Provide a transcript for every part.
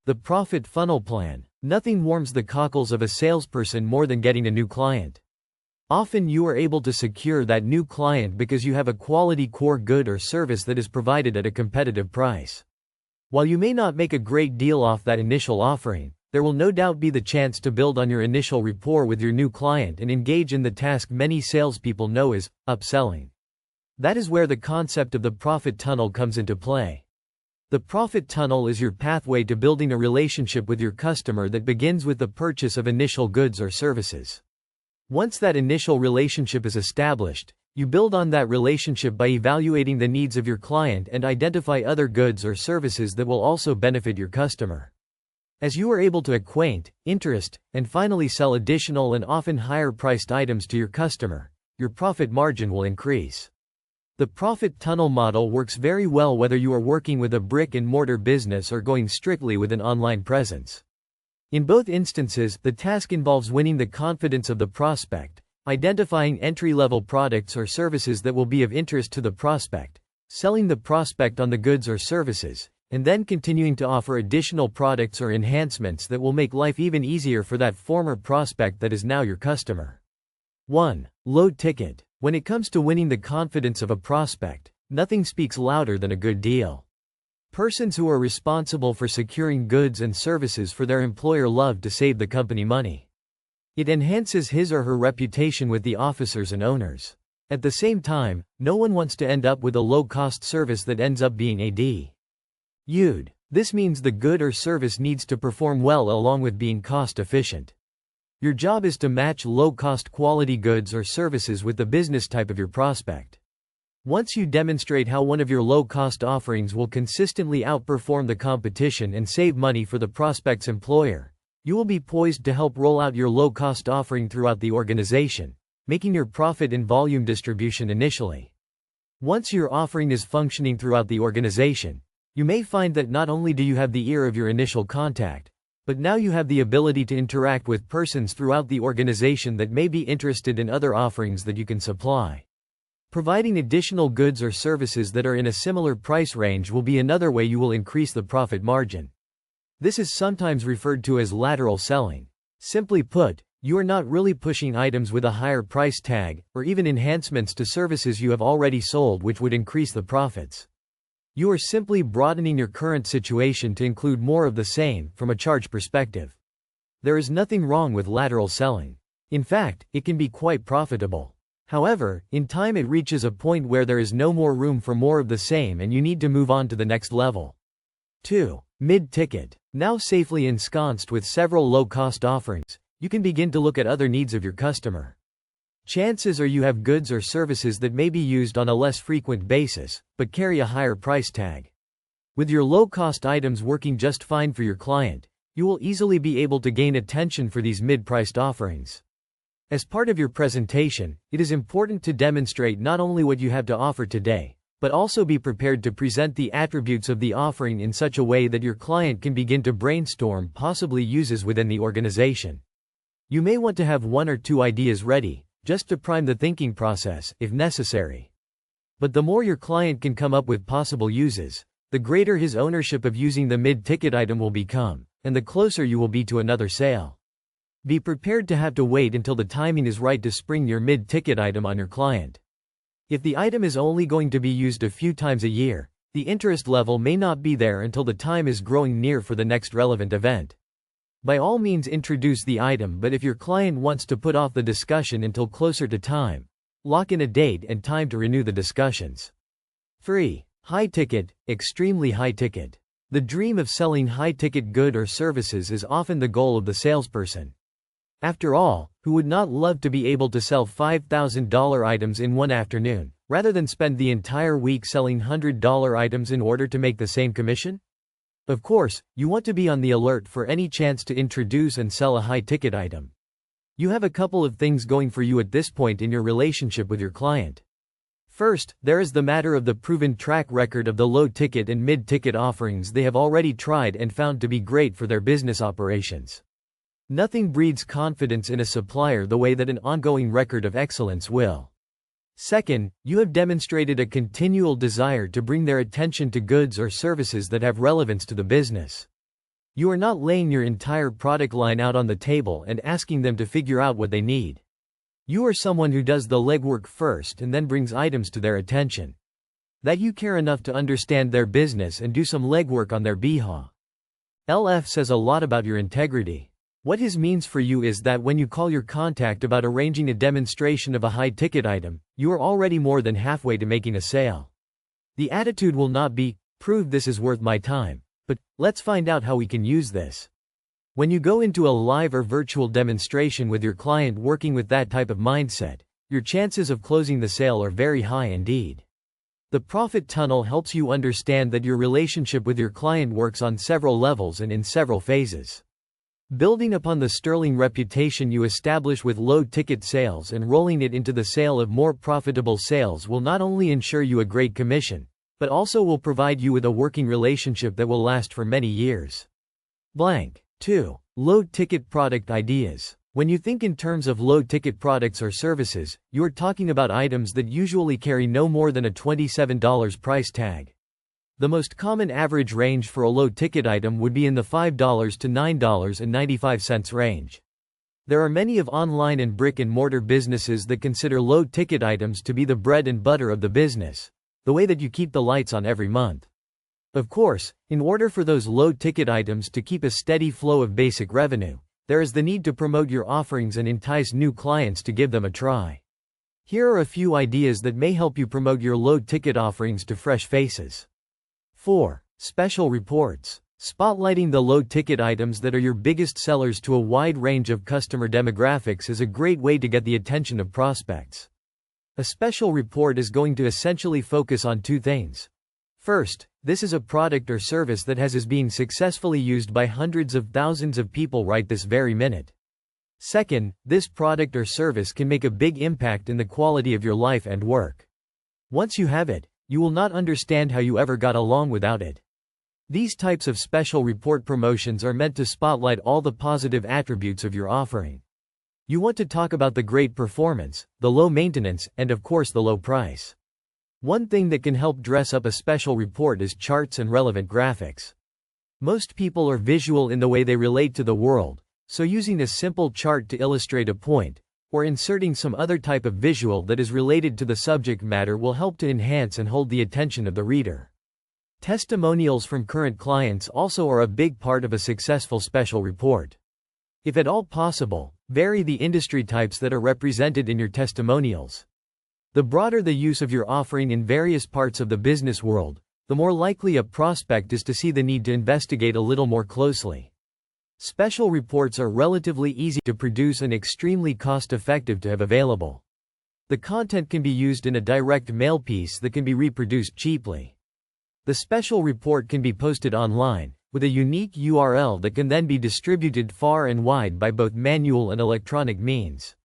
The profit funnel plan. Nothing warms the cockles of a salesperson more than getting a new client. Often you are able to secure that new client because you have a quality core good or service that is provided at a competitive price. While you may not make a great deal off that initial offering, there will no doubt be the chance to build on your initial rapport with your new client and engage in the task many salespeople know as upselling. That is where the concept of the profit tunnel comes into play. The profit tunnel is your pathway to building a relationship with your customer that begins with the purchase of initial goods or services. Once that initial relationship is established, you build on that relationship by evaluating the needs of your client and identify other goods or services that will also benefit your customer. As you are able to acquaint, interest, and finally sell additional and often higher-priced items to your customer, your profit margin will increase. The profit tunnel model works very well whether you are working with a brick-and-mortar business or going strictly with an online presence. In both instances, the task involves winning the confidence of the prospect, identifying entry-level products or services that will be of interest to the prospect, selling the prospect on the goods or services, and then continuing to offer additional products or enhancements that will make life even easier for that former prospect that is now your customer. 1. Low ticket. When it comes to winning the confidence of a prospect, nothing speaks louder than a good deal. Persons who are responsible for securing goods and services for their employer love to save the company money. It enhances his or her reputation with the officers and owners. At the same time, no one wants to end up with a low-cost service that ends up being a UD. This means the good or service needs to perform well along with being cost-efficient. Your job is to match low-cost quality goods or services with the business type of your prospect. Once you demonstrate how one of your low-cost offerings will consistently outperform the competition and save money for the prospect's employer, you will be poised to help roll out your low-cost offering throughout the organization, making your profit and volume distribution initially. Once your offering is functioning throughout the organization, you may find that not only do you have the ear of your initial contact, but now you have the ability to interact with persons throughout the organization that may be interested in other offerings that you can supply. Providing additional goods or services that are in a similar price range will be another way you will increase the profit margin. This is sometimes referred to as lateral selling. Simply put, you are not really pushing items with a higher price tag, or even enhancements to services you have already sold which would increase the profits. You are simply broadening your current situation to include more of the same, from a charge perspective. There is nothing wrong with lateral selling. In fact, it can be quite profitable. However, in time it reaches a point where there is no more room for more of the same and you need to move on to the next level. 2. Mid-ticket. Now safely ensconced with several low-cost offerings, you can begin to look at other needs of your customer. Chances are you have goods or services that may be used on a less frequent basis, but carry a higher price tag. With your low-cost items working just fine for your client, you will easily be able to gain attention for these mid-priced offerings. As part of your presentation, it is important to demonstrate not only what you have to offer today, but also be prepared to present the attributes of the offering in such a way that your client can begin to brainstorm possible uses within the organization. You may want to have one or two ideas ready, just to prime the thinking process, if necessary. But the more your client can come up with possible uses, the greater his ownership of using the mid-ticket item will become, and the closer you will be to another sale. Be prepared to have to wait until the timing is right to spring your mid-ticket item on your client. If the item is only going to be used a few times a year, the interest level may not be there until the time is growing near for the next relevant event. By all means introduce the item, but if your client wants to put off the discussion until closer to time, lock in a date and time to renew the discussions. 3. High ticket, extremely high ticket. The dream of selling high-ticket good or services is often the goal of the salesperson. After all, who would not love to be able to sell $5,000 items in one afternoon, rather than spend the entire week selling $100 items in order to make the same commission? Of course, you want to be on the alert for any chance to introduce and sell a high-ticket item. You have a couple of things going for you at this point in your relationship with your client. First, there is the matter of the proven track record of the low-ticket and mid-ticket offerings they have already tried and found to be great for their business operations. Nothing breeds confidence in a supplier the way that an ongoing record of excellence will. Second, you have demonstrated a continual desire to bring their attention to goods or services that have relevance to the business. You are not laying your entire product line out on the table and asking them to figure out what they need. You are someone who does the legwork first and then brings items to their attention. That you care enough to understand their business and do some legwork on their behalf. LF says a lot about your integrity. What his means for you is that when you call your contact about arranging a demonstration of a high-ticket item, you are already more than halfway to making a sale. The attitude will not be, "Prove this is worth my time," but, "Let's find out how we can use this." When you go into a live or virtual demonstration with your client working with that type of mindset, your chances of closing the sale are very high indeed. The profit tunnel helps you understand that your relationship with your client works on several levels and in several phases. Building upon the sterling reputation you establish with low-ticket sales and rolling it into the sale of more profitable sales will not only ensure you a great commission, but also will provide you with a working relationship that will last for many years. 2. Low-ticket product ideas. When you think in terms of low-ticket products or services, you are talking about items that usually carry no more than a $27 price tag. The most common average range for a low-ticket item would be in the $5 to $9.95 range. There are many of online and brick-and-mortar businesses that consider low-ticket items to be the bread and butter of the business, the way that you keep the lights on every month. Of course, in order for those low-ticket items to keep a steady flow of basic revenue, there is the need to promote your offerings and entice new clients to give them a try. Here are a few ideas that may help you promote your low-ticket offerings to fresh faces. 4. Special reports. Spotlighting the low-ticket items that are your biggest sellers to a wide range of customer demographics is a great way to get the attention of prospects. A special report is going to essentially focus on two things. First, this is a product or service that is being successfully used by hundreds of thousands of people right this very minute. Second, this product or service can make a big impact in the quality of your life and work. Once you have it, you will not understand how you ever got along without it. These types of special report promotions are meant to spotlight all the positive attributes of your offering. You want to talk about the great performance, the low maintenance, and of course the low price. One thing that can help dress up a special report is charts and relevant graphics. Most people are visual in the way they relate to the world, so using a simple chart to illustrate a point, or inserting some other type of visual that is related to the subject matter will help to enhance and hold the attention of the reader. Testimonials from current clients also are a big part of a successful special report. If at all possible, vary the industry types that are represented in your testimonials. The broader the use of your offering in various parts of the business world, the more likely a prospect is to see the need to investigate a little more closely. Special reports are relatively easy to produce and extremely cost-effective to have available. The content can be used in a direct mail piece that can be reproduced cheaply. The special report can be posted online, with a unique URL that can then be distributed far and wide by both manual and electronic means.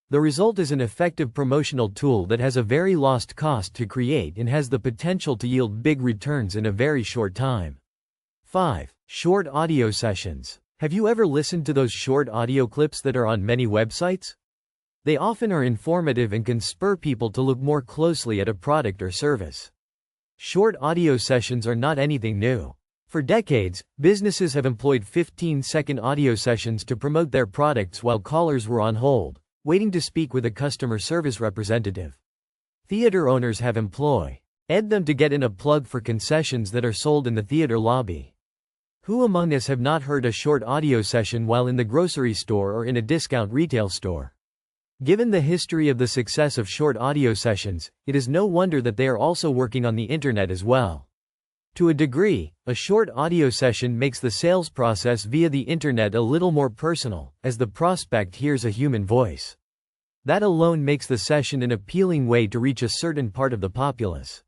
The result is an effective promotional tool that has a very low cost to create and has the potential to yield big returns in a very short time. 5. Short audio sessions. Have you ever listened to those short audio clips that are on many websites? They often are informative and can spur people to look more closely at a product or service. Short audio sessions are not anything new. For decades, businesses have employed 15-second audio sessions to promote their products while callers were on hold, waiting to speak with a customer service representative. Theater owners have employed them to get in a plug for concessions that are sold in the theater lobby. Who among us have not heard a short audio session while in the grocery store or in a discount retail store? Given the history of the success of short audio sessions, it is no wonder that they are also working on the internet as well. To a degree, a short audio session makes the sales process via the internet a little more personal, as the prospect hears a human voice. That alone makes the session an appealing way to reach a certain part of the populace.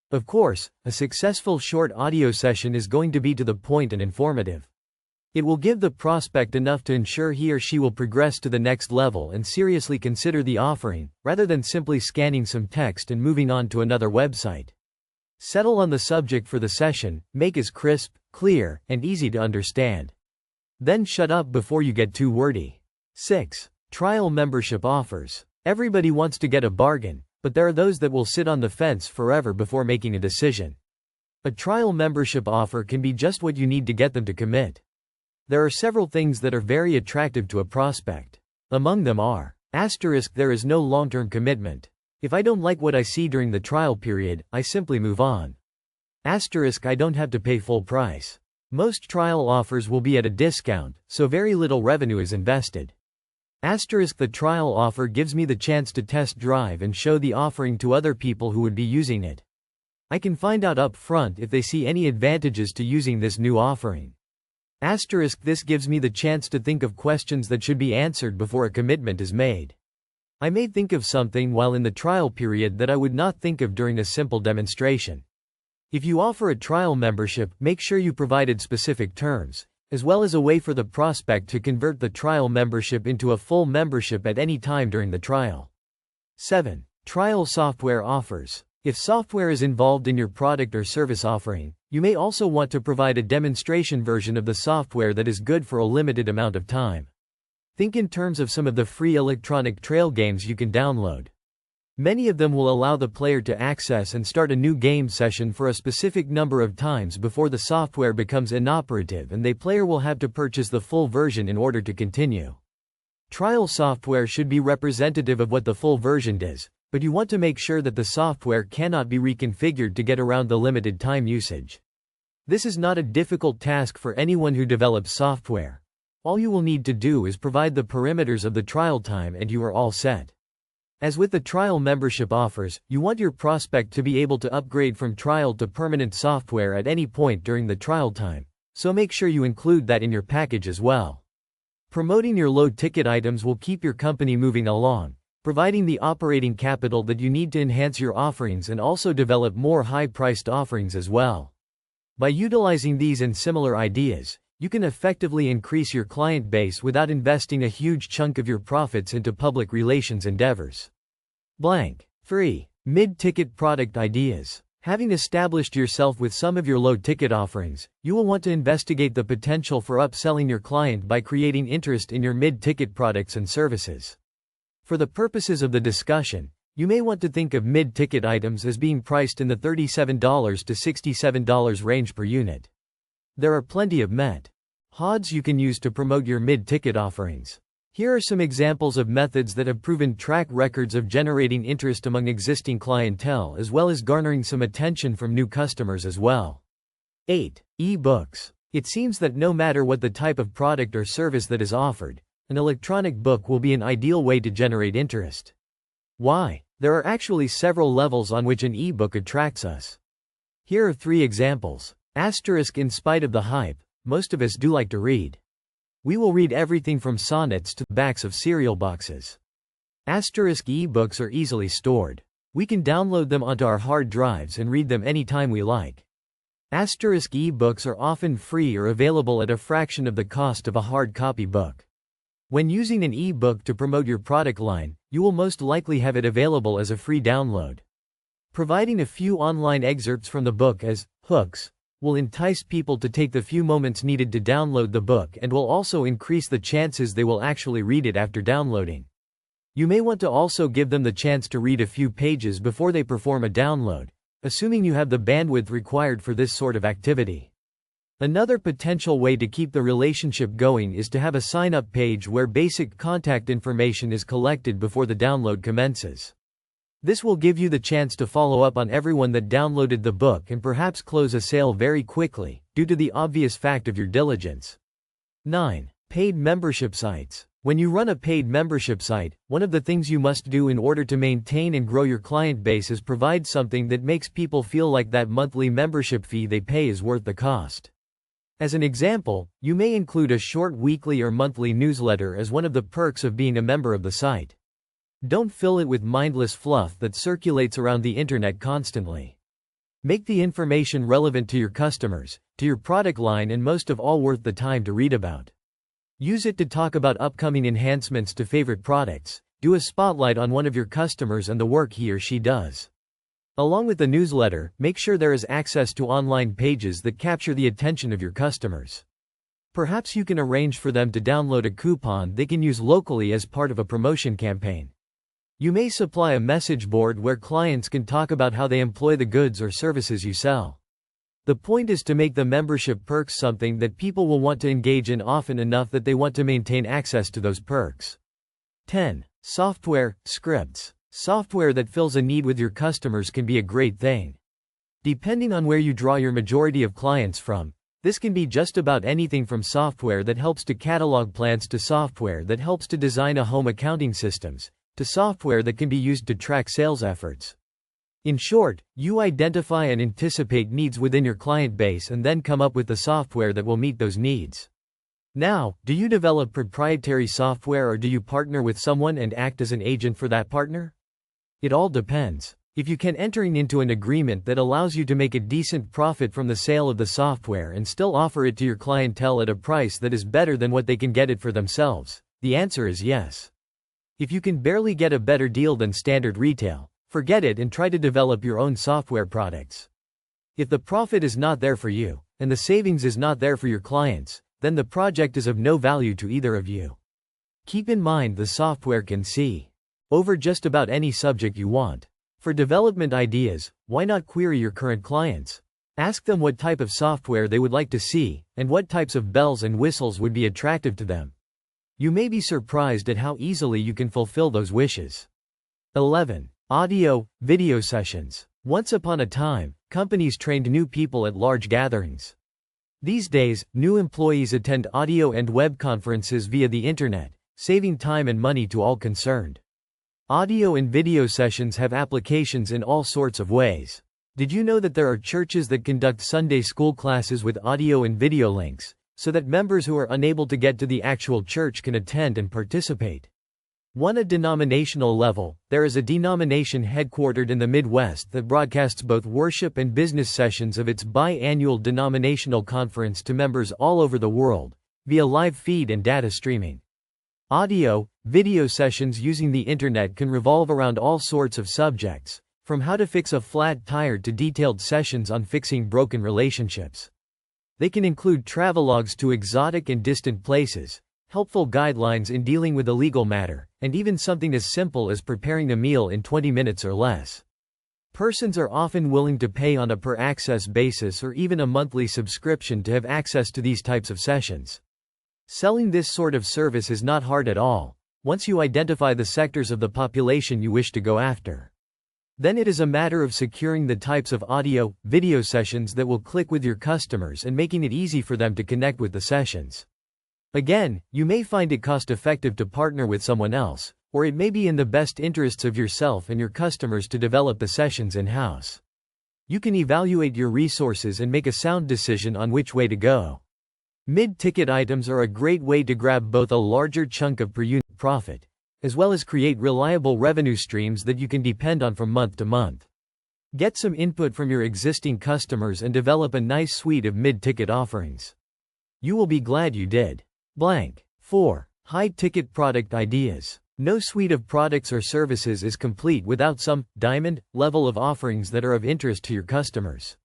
Of course, a successful short audio session is going to be to the point and informative. It will give the prospect enough to ensure he or she will progress to the next level and seriously consider the offering, rather than simply scanning some text and moving on to another website. Settle on the subject for the session, make it crisp, clear, and easy to understand. Then shut up before you get too wordy. 6. Trial membership offers. Everybody wants to get a bargain, but there are those that will sit on the fence forever before making a decision. A trial membership offer can be just what you need to get them to commit. There are several things that are very attractive to a prospect. Among them are: asterisk, there is no long-term commitment. If I don't like what I see during the trial period, I simply move on. Asterisk, I don't have to pay full price. Most trial offers will be at a discount, so very little revenue is invested. Asterisk, the trial offer gives me the chance to test drive and show the offering to other people who would be using it. I can find out up front if they see any advantages to using this new offering. Asterisk, this gives me the chance to think of questions that should be answered before a commitment is made. I may think of something while in the trial period that I would not think of during a simple demonstration. If you offer a trial membership, make sure you provided specific terms, as well as a way for the prospect to convert the trial membership into a full membership at any time during the trial. 7. Trial software offers. If software is involved in your product or service offering, you may also want to provide a demonstration version of the software that is good for a limited amount of time. Think in terms of some of the free electronic trail games you can download. Many of them will allow the player to access and start a new game session for a specific number of times before the software becomes inoperative, and the player will have to purchase the full version in order to continue. Trial software should be representative of what the full version does, but you want to make sure that the software cannot be reconfigured to get around the limited time usage. This is not a difficult task for anyone who develops software. All you will need to do is provide the parameters of the trial time and you are all set. As with the trial membership offers, you want your prospect to be able to upgrade from trial to permanent software at any point during the trial time, so make sure you include that in your package as well. Promoting your low-ticket items will keep your company moving along, providing the operating capital that you need to enhance your offerings and also develop more high-priced offerings as well. By utilizing these and similar ideas, you can effectively increase your client base without investing a huge chunk of your profits into public relations endeavors. 3. Mid-ticket product ideas. Having established yourself with some of your low-ticket offerings, you will want to investigate the potential for upselling your client by creating interest in your mid-ticket products and services. For the purposes of the discussion, you may want to think of mid-ticket items as being priced in the $37 to $67 range per unit. There are plenty of methods you can use to promote your mid-ticket offerings. Here are some examples of methods that have proven track records of generating interest among existing clientele as well as garnering some attention from new customers as well. 8. E-books. It seems that no matter what the type of product or service that is offered, an electronic book will be an ideal way to generate interest. Why? There are actually several levels on which an e-book attracts us. Here are 3 examples. Asterisk, in spite of the hype, most of us do like to read. We will read everything from sonnets to backs of cereal boxes. Asterisk, e-books are easily stored. We can download them onto our hard drives and read them anytime we like. Asterisk, e-books are often free or available at a fraction of the cost of a hard copy book. When using an e-book to promote your product line, you will most likely have it available as a free download. Providing a few online excerpts from the book as hooks will entice people to take the few moments needed to download the book and will also increase the chances they will actually read it after downloading. You may want to also give them the chance to read a few pages before they perform a download, assuming you have the bandwidth required for this sort of activity. Another potential way to keep the relationship going is to have a sign-up page where basic contact information is collected before the download commences. This will give you the chance to follow up on everyone that downloaded the book and perhaps close a sale very quickly, due to the obvious fact of your diligence. 9. Paid membership sites. When you run a paid membership site, one of the things you must do in order to maintain and grow your client base is provide something that makes people feel like that monthly membership fee they pay is worth the cost. As an example, you may include a short weekly or monthly newsletter as one of the perks of being a member of the site. Don't fill it with mindless fluff that circulates around the internet constantly. Make the information relevant to your customers, to your product line, and most of all worth the time to read about. Use it to talk about upcoming enhancements to favorite products. Do a spotlight on one of your customers and the work he or she does. Along with the newsletter, make sure there is access to online pages that capture the attention of your customers. Perhaps you can arrange for them to download a coupon they can use locally as part of a promotion campaign. You may supply a message board where clients can talk about how they employ the goods or services you sell. The point is to make the membership perks something that people will want to engage in often enough that they want to maintain access to those perks. 10. Software, scripts. Software that fills a need with your customers can be a great thing. Depending on where you draw your majority of clients from, this can be just about anything from software that helps to catalog plans to software that helps to design a home accounting systems, to software that can be used to track sales efforts. In short, you identify and anticipate needs within your client base and then come up with the software that will meet those needs. Now, do you develop proprietary software or do you partner with someone and act as an agent for that partner? It all depends. If you can enter into an agreement that allows you to make a decent profit from the sale of the software and still offer it to your clientele at a price that is better than what they can get it for themselves, the answer is yes. If you can barely get a better deal than standard retail, forget it and try to develop your own software products. If the profit is not there for you, and the savings is not there for your clients, then the project is of no value to either of you. Keep in mind the software can see over just about any subject you want. For development ideas, why not query your current clients? Ask them what type of software they would like to see, and what types of bells and whistles would be attractive to them. You may be surprised at how easily you can fulfill those wishes. 11. Audio, video sessions. Once upon a time, companies trained new people at large gatherings. These days, new employees attend audio and web conferences via the internet, saving time and money to all concerned. Audio and video sessions have applications in all sorts of ways. Did you know that there are churches that conduct Sunday school classes with audio and video links, so that members who are unable to get to the actual church can attend and participate? On a denominational level, there is a denomination headquartered in the Midwest that broadcasts both worship and business sessions of its biannual denominational conference to members all over the world, via live feed and data streaming. Audio, video sessions using the internet can revolve around all sorts of subjects, from how to fix a flat tire to detailed sessions on fixing broken relationships. They can include travelogues to exotic and distant places, helpful guidelines in dealing with a legal matter, and even something as simple as preparing a meal in 20 minutes or less. Persons are often willing to pay on a per-access basis or even a monthly subscription to have access to these types of sessions. Selling this sort of service is not hard at all, once you identify the sectors of the population you wish to go after. Then it is a matter of securing the types of audio, video sessions that will click with your customers and making it easy for them to connect with the sessions. Again, you may find it cost-effective to partner with someone else, or it may be in the best interests of yourself and your customers to develop the sessions in-house. You can evaluate your resources and make a sound decision on which way to go. Mid-ticket items are a great way to grab both a larger chunk of per-unit profit, as well as create reliable revenue streams that you can depend on from month to month. Get some input from your existing customers and develop a nice suite of mid-ticket offerings. You will be glad you did. 4. High-ticket product ideas. No suite of products or services is complete without some diamond level of offerings that are of interest to your customers.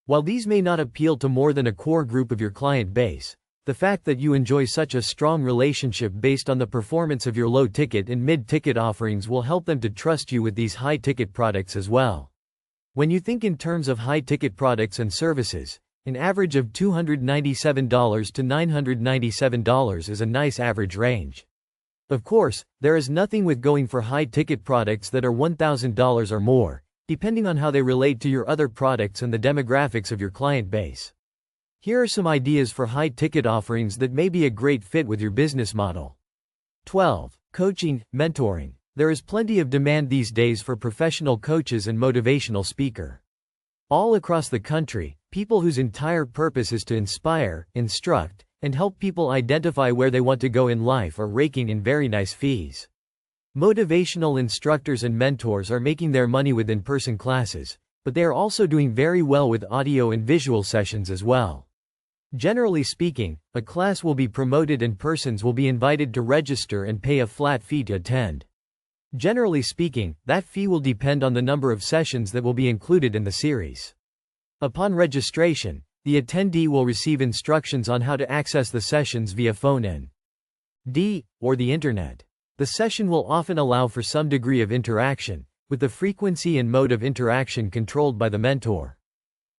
While these may not appeal to more than a core group of your client base, the fact that you enjoy such a strong relationship based on the performance of your low-ticket and mid-ticket offerings will help them to trust you with these high-ticket products as well. When you think in terms of high-ticket products and services, an average of $297 to $997 is a nice average range. Of course, there is nothing with going for high-ticket products that are $1,000 or more, depending on how they relate to your other products and the demographics of your client base. Here are some ideas for high-ticket offerings that may be a great fit with your business model. 12. Coaching, mentoring. There is plenty of demand these days for professional coaches and motivational speaker. All across the country, people whose entire purpose is to inspire, instruct, and help people identify where they want to go in life are raking in very nice fees. Motivational instructors and mentors are making their money with in-person classes, but they are also doing very well with audio and visual sessions as well. Generally speaking, a class will be promoted and persons will be invited to register and pay a flat fee to attend. Generally speaking, that fee will depend on the number of sessions that will be included in the series. Upon registration, the attendee will receive instructions on how to access the sessions via phone or the internet. The session will often allow for some degree of interaction, with the frequency and mode of interaction controlled by the mentor.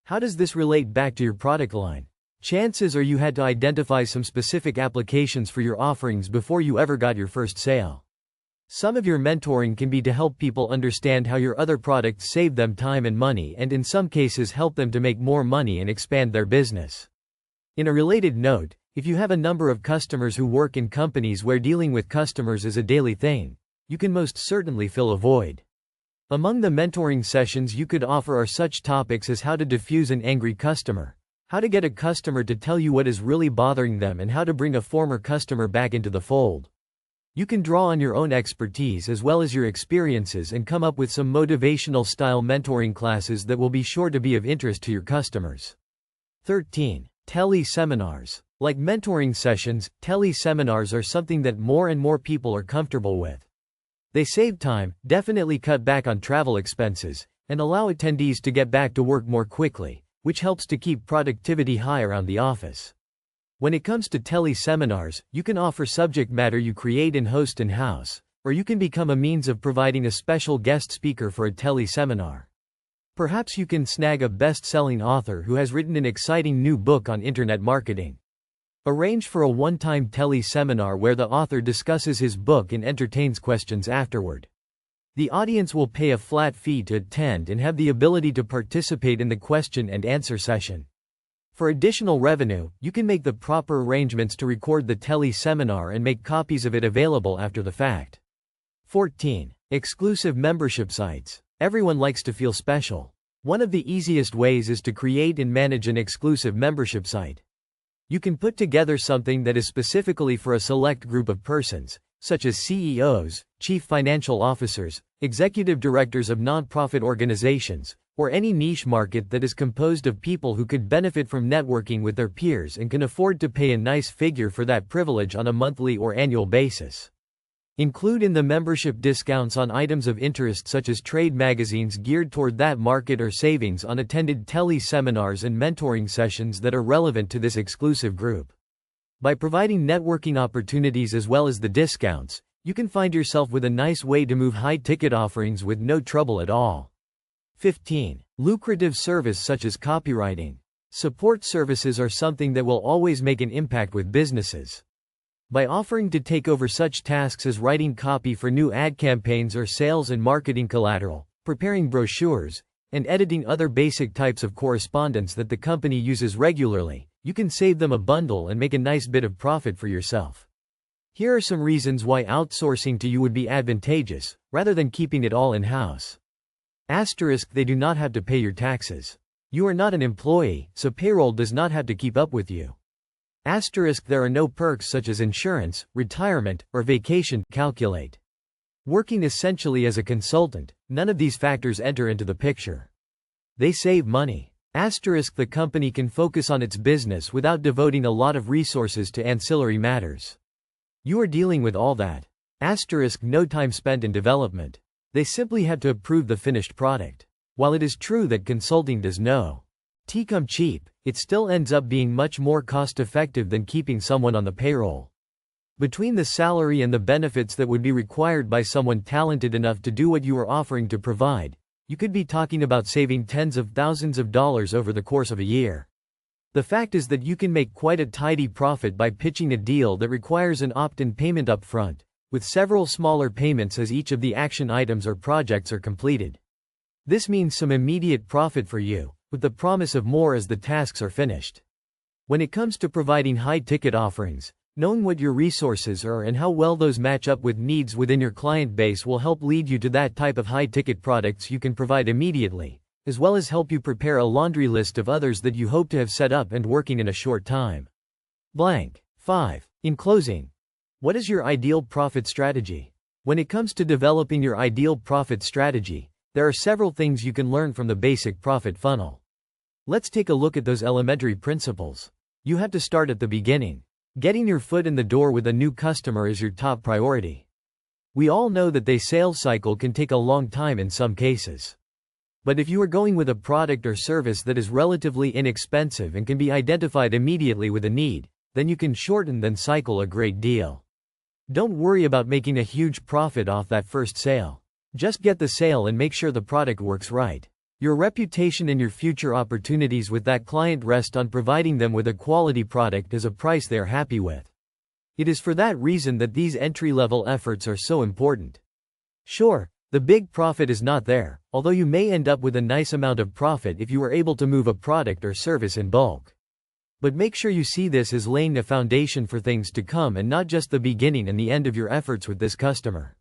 How does this relate back to your product line? Chances are you had to identify some specific applications for your offerings before you ever got your first sale. Some of your mentoring can be to help people understand how your other products save them time and money, and in some cases help them to make more money and expand their business. In a related note, if you have a number of customers who work in companies where dealing with customers is a daily thing, you can most certainly fill a void. Among the mentoring sessions you could offer are such topics as how to diffuse an angry customer, how to get a customer to tell you what is really bothering them, and how to bring a former customer back into the fold. You can draw on your own expertise as well as your experiences and come up with some motivational style mentoring classes that will be sure to be of interest to your customers. 13. Tele-seminars. Like mentoring sessions, tele-seminars are something that more and more people are comfortable with. They save time, definitely cut back on travel expenses, and allow attendees to get back to work more quickly, which helps to keep productivity high around the office. When it comes to tele-seminars, you can offer subject matter you create and host in-house, or you can become a means of providing a special guest speaker for a tele-seminar. Perhaps you can snag a best-selling author who has written an exciting new book on internet marketing. Arrange for a one-time tele-seminar where the author discusses his book and entertains questions afterward. The audience will pay a flat fee to attend and have the ability to participate in the question and answer session. For additional revenue, you can make the proper arrangements to record the tele-seminar and make copies of it available after the fact. 14. Exclusive membership sites. Everyone likes to feel special. One of the easiest ways is to create and manage an exclusive membership site. You can put together something that is specifically for a select group of persons, such as CEOs, chief financial officers, executive directors of nonprofit organizations, or any niche market that is composed of people who could benefit from networking with their peers and can afford to pay a nice figure for that privilege on a monthly or annual basis. Include in the membership discounts on items of interest such as trade magazines geared toward that market or savings on attended tele-seminars and mentoring sessions that are relevant to this exclusive group. By providing networking opportunities as well as the discounts, you can find yourself with a nice way to move high-ticket offerings with no trouble at all. 15. Lucrative service such as copywriting. Support services are something that will always make an impact with businesses. By offering to take over such tasks as writing copy for new ad campaigns or sales and marketing collateral, preparing brochures, and editing other basic types of correspondence that the company uses regularly, you can save them a bundle and make a nice bit of profit for yourself. Here are some reasons why outsourcing to you would be advantageous, rather than keeping it all in-house. Asterisk, they do not have to pay your taxes. You are not an employee, so payroll does not have to keep up with you. Asterisk, there are no perks such as insurance, retirement, or vacation calculate. Working essentially as a consultant, none of these factors enter into the picture. They save money. Asterisk, the company can focus on its business without devoting a lot of resources to ancillary matters. You are dealing with all that. Asterisk, no time spent in development. They simply have to approve the finished product. While it is true that consulting does no come cheap, it still ends up being much more cost-effective than keeping someone on the payroll. Between the salary and the benefits that would be required by someone talented enough to do what you are offering to provide, you could be talking about saving tens of thousands of dollars over the course of a year. The fact is that you can make quite a tidy profit by pitching a deal that requires an opt-in payment upfront, with several smaller payments as each of the action items or projects are completed. This means some immediate profit for you, with the promise of more as the tasks are finished. When it comes to providing high-ticket offerings, knowing what your resources are and how well those match up with needs within your client base will help lead you to that type of high-ticket products you can provide immediately, as well as help you prepare a laundry list of others that you hope to have set up and working in a short time. 5. In closing, what is your ideal profit strategy? When it comes to developing your ideal profit strategy, there are several things you can learn from the basic profit funnel. Let's take a look at those elementary principles. You have to start at the beginning. Getting your foot in the door with a new customer is your top priority. We all know that the sales cycle can take a long time in some cases. But if you are going with a product or service that is relatively inexpensive and can be identified immediately with a need, then you can shorten that cycle a great deal. Don't worry about making a huge profit off that first sale. Just get the sale and make sure the product works right. Your reputation and your future opportunities with that client rest on providing them with a quality product at a price they are happy with. It is for that reason that these entry-level efforts are so important. Sure, the big profit is not there, although you may end up with a nice amount of profit if you are able to move a product or service in bulk. But make sure you see this as laying a foundation for things to come and not just the beginning and the end of your efforts with this customer.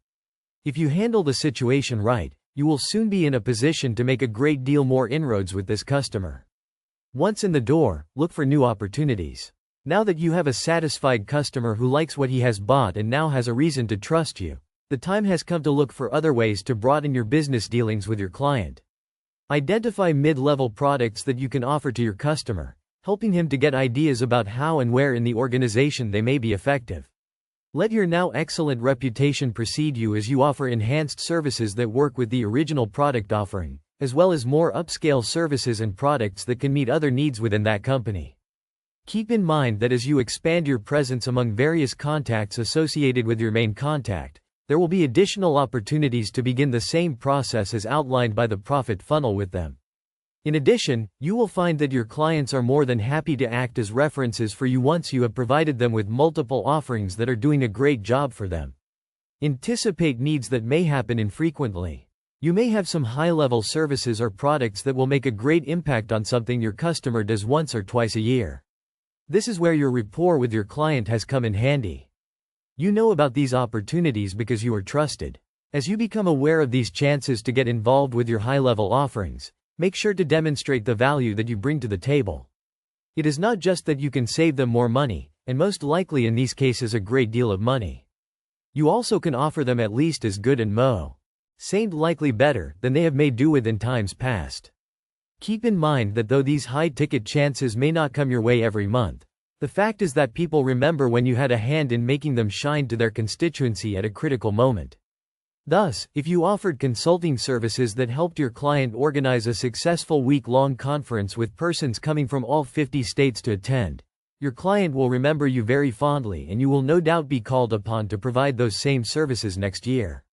If you handle the situation right, you will soon be in a position to make a great deal more inroads with this customer. Once in the door, look for new opportunities. Now that you have a satisfied customer who likes what he has bought and now has a reason to trust you, the time has come to look for other ways to broaden your business dealings with your client. Identify mid-level products that you can offer to your customer, helping him to get ideas about how and where in the organization they may be effective. Let your now excellent reputation precede you as you offer enhanced services that work with the original product offering, as well as more upscale services and products that can meet other needs within that company. Keep in mind that as you expand your presence among various contacts associated with your main contact, there will be additional opportunities to begin the same process as outlined by the profit funnel with them. In addition, you will find that your clients are more than happy to act as references for you once you have provided them with multiple offerings that are doing a great job for them. Anticipate needs that may happen infrequently. You may have some high-level services or products that will make a great impact on something your customer does once or twice a year. This is where your rapport with your client has come in handy. You know about these opportunities because you are trusted. As you become aware of these chances to get involved with your high-level offerings, make sure to demonstrate the value that you bring to the table. It is not just that you can save them more money, and most likely in these cases a great deal of money. You also can offer them at least as good and likely better than they have made do with in times past. Keep in mind that though these high-ticket chances may not come your way every month, the fact is that people remember when you had a hand in making them shine to their constituency at a critical moment. Thus, if you offered consulting services that helped your client organize a successful week-long conference with persons coming from all 50 states to attend, your client will remember you very fondly and you will no doubt be called upon to provide those same services next year.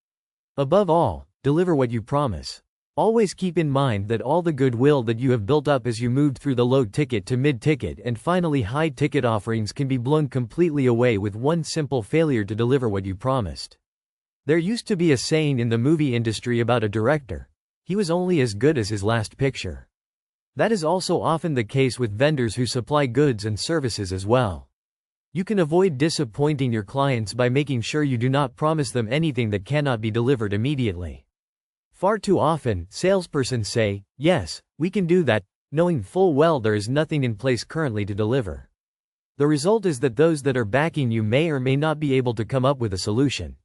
Above all, deliver what you promise. Always keep in mind that all the goodwill that you have built up as you moved through the low-ticket to mid-ticket and finally high-ticket offerings can be blown completely away with one simple failure to deliver what you promised. There used to be a saying in the movie industry about a director: he was only as good as his last picture. That is also often the case with vendors who supply goods and services as well. You can avoid disappointing your clients by making sure you do not promise them anything that cannot be delivered immediately. Far too often, salespersons say, "Yes, we can do that," knowing full well there is nothing in place currently to deliver. The result is that those that are backing you may or may not be able to come up with a solution.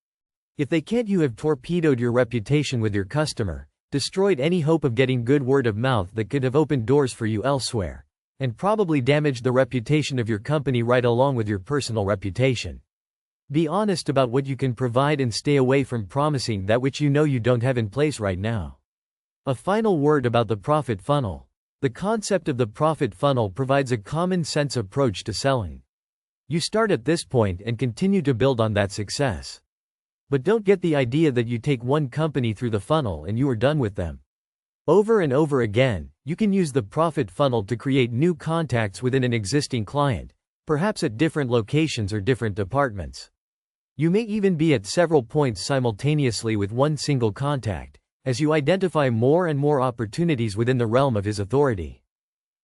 If they can't, you have torpedoed your reputation with your customer, destroyed any hope of getting good word of mouth that could have opened doors for you elsewhere, and probably damaged the reputation of your company right along with your personal reputation. Be honest about what you can provide and stay away from promising that which you know you don't have in place right now. A final word about the profit funnel. The concept of the profit funnel provides a common sense approach to selling. You start at this point and continue to build on that success. But don't get the idea that you take one company through the funnel and you are done with them. Over and over again, you can use the profit funnel to create new contacts within an existing client, perhaps at different locations or different departments. You may even be at several points simultaneously with one single contact, as you identify more and more opportunities within the realm of his authority.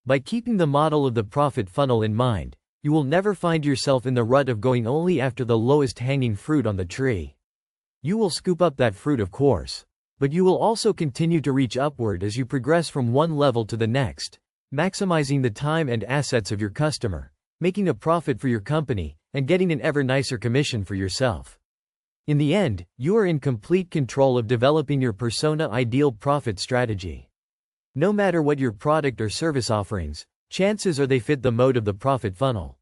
By keeping the model of the profit funnel in mind, you will never find yourself in the rut of going only after the lowest hanging fruit on the tree. You will scoop up that fruit, of course, but you will also continue to reach upward as you progress from one level to the next, maximizing the time and assets of your customer, making a profit for your company, and getting an ever nicer commission for yourself. In the end, you are in complete control of developing your persona ideal profit strategy. No matter what your product or service offerings, chances are they fit the mode of the profit funnel.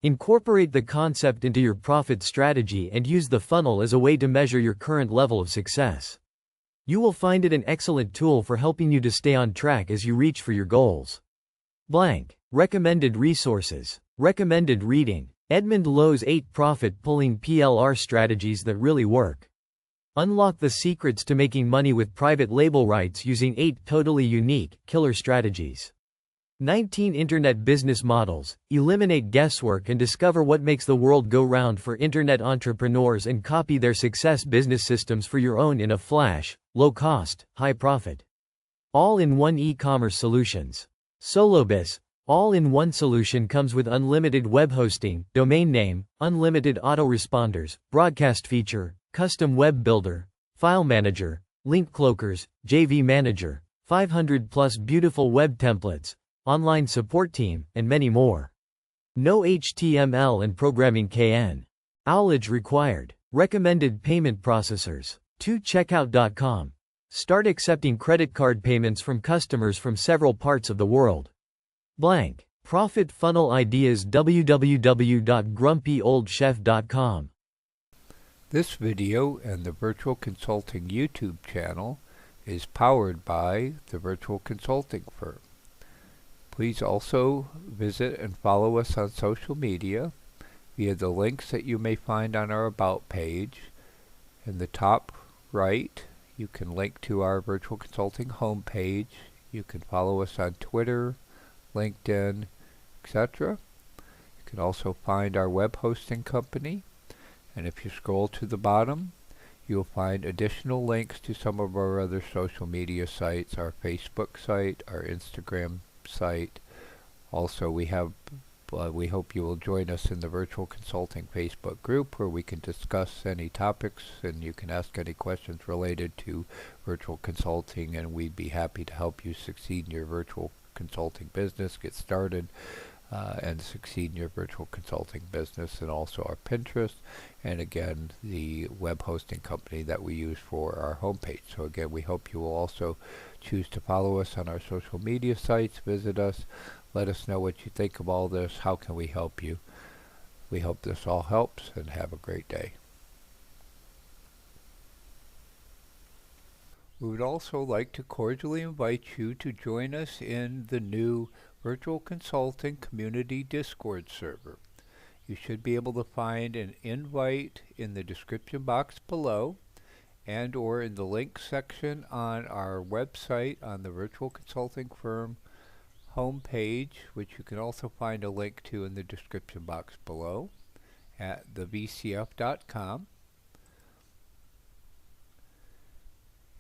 Incorporate the concept into your profit strategy and use the funnel as a way to measure your current level of success. You will find it an excellent tool for helping you to stay on track as you reach for your goals. Recommended resources. Recommended reading. Edmund Lowe's 8 Profit Pulling PLR Strategies That Really Work. Unlock the secrets to making money with private label rights using 8 totally unique, killer strategies. 19 Internet business models. Eliminate guesswork and discover what makes the world go round for Internet entrepreneurs and copy their success business systems for your own in a flash, low cost, high profit. All-in-one e-commerce solutions. SoloBiz. All-in-one solution comes with unlimited web hosting, domain name, unlimited autoresponders, broadcast feature, custom web builder, file manager, link cloakers, JV manager, 500 plus beautiful web templates, online support team, and many more. No HTML and programming KN. Owledge required. Recommended payment processors. 2checkout.com. Start accepting credit card payments from customers from several parts of the world. Blank. Profit funnel ideas www.grumpyoldchef.com. This video and the Virtual Consulting YouTube channel is powered by the Virtual Consulting Firm. Please also visit and follow us on social media via the links that you may find on our About page. In the top right, you can link to our Virtual Consulting homepage. You can follow us on Twitter, LinkedIn, etc. You can also find our web hosting company. And if you scroll to the bottom, you'll find additional links to some of our other social media sites, our Facebook site, our Instagram site. Also, we hope you will join us in the Virtual Consulting Facebook group where we can discuss any topics and you can ask any questions related to virtual consulting, and we'd be happy to help you succeed in your virtual consulting business, get started and succeed in your virtual consulting business, and also our Pinterest, and again the web hosting company that we use for our homepage. So again, we hope you will also choose to follow us on our social media sites, visit us, let us know what you think of all this, how can we help you. We hope this all helps, and have a great day. We would also like to cordially invite you to join us in the new Virtual Consulting Community Discord server. You should be able to find an invite in the description box below and or in the link section on our website on the Virtual Consulting Firm homepage, which you can also find a link to in the description box below at thevcf.com.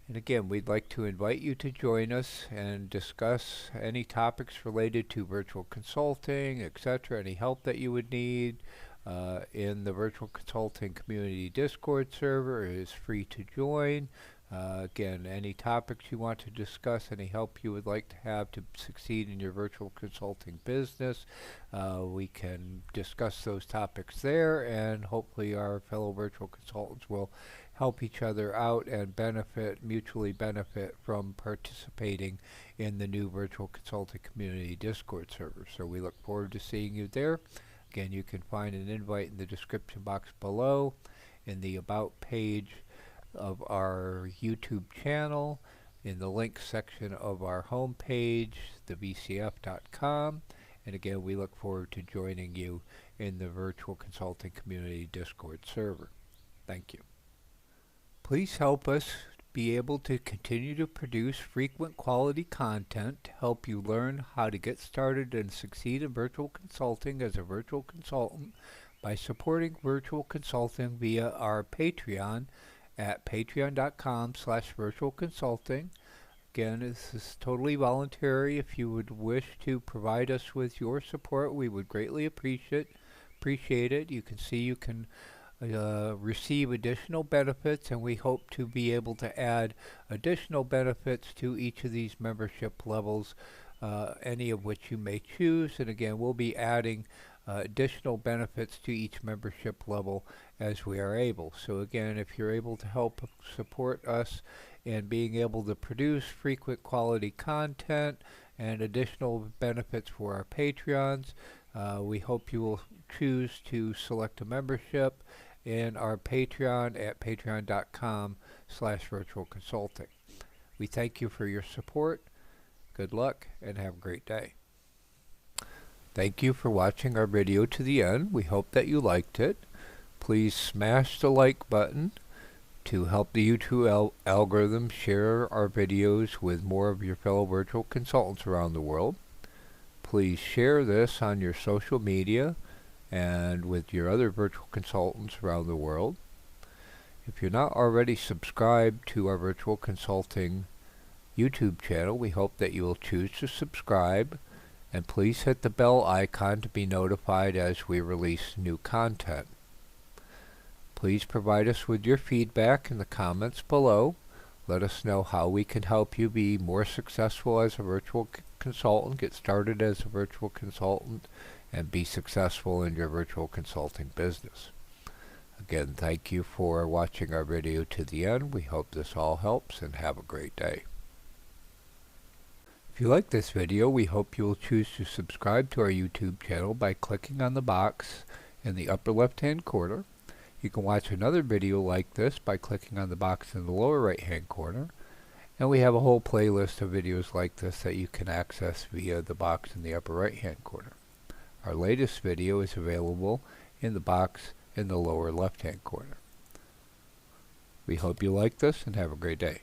And again, we'd like to invite you to join us and discuss any topics related to virtual consulting, etc., any help that you would need in the Virtual Consulting Community Discord server. It is free to join. Again, any topics you want to discuss, any help you would like to have to succeed in your virtual consulting business, we can discuss those topics there, and hopefully our fellow virtual consultants will help each other out and mutually benefit from participating in the new Virtual Consulting Community Discord server. So we look forward to seeing you there. Again, you can find an invite in the description box below, in the About page of our YouTube channel, in the link section of our homepage, thevcf.com. And again, we look forward to joining you in the Virtual Consulting Community Discord server. Thank you. Please help us be able to continue to produce frequent quality content to help you learn how to get started and succeed in virtual consulting as a virtual consultant by supporting virtual consulting via our Patreon at patreon.com/virtualconsulting. Again, this is totally voluntary. If you would wish to provide us with your support, we would greatly appreciate it. You can see you can receive additional benefits, and we hope to be able to add additional benefits to each of these membership levels, any of which you may choose. And again, we'll be adding additional benefits to each membership level as we are able. So again, if you're able to help support us in being able to produce frequent quality content and additional benefits for our Patreons, we hope you will choose to select a membership in our Patreon at patreon.com/virtualconsulting. We thank you for your support. Good luck and have a great day. Thank you for watching our video to the end. We hope that you liked it. Please smash the like button. To help the YouTube algorithm share our videos with more of your fellow virtual consultants around the world, please share this on your social media and with your other virtual consultants around the world. If you're not already subscribed to our virtual consulting YouTube channel, we hope that you will choose to subscribe, and please hit the bell icon to be notified as we release new content. Please provide us with your feedback in the comments below. Let us know how we can help you be more successful as a virtual consultant, get started as a virtual consultant, and be successful in your virtual consulting business. Again, thank you for watching our video to the end. We hope this all helps, and have a great day. If you like this video, we hope you will choose to subscribe to our YouTube channel by clicking on the box in the upper left-hand corner. You can watch another video like this by clicking on the box in the lower right-hand corner. And we have a whole playlist of videos like this that you can access via the box in the upper right-hand corner. Our latest video is available in the box in the lower left-hand corner. We hope you like this and have a great day.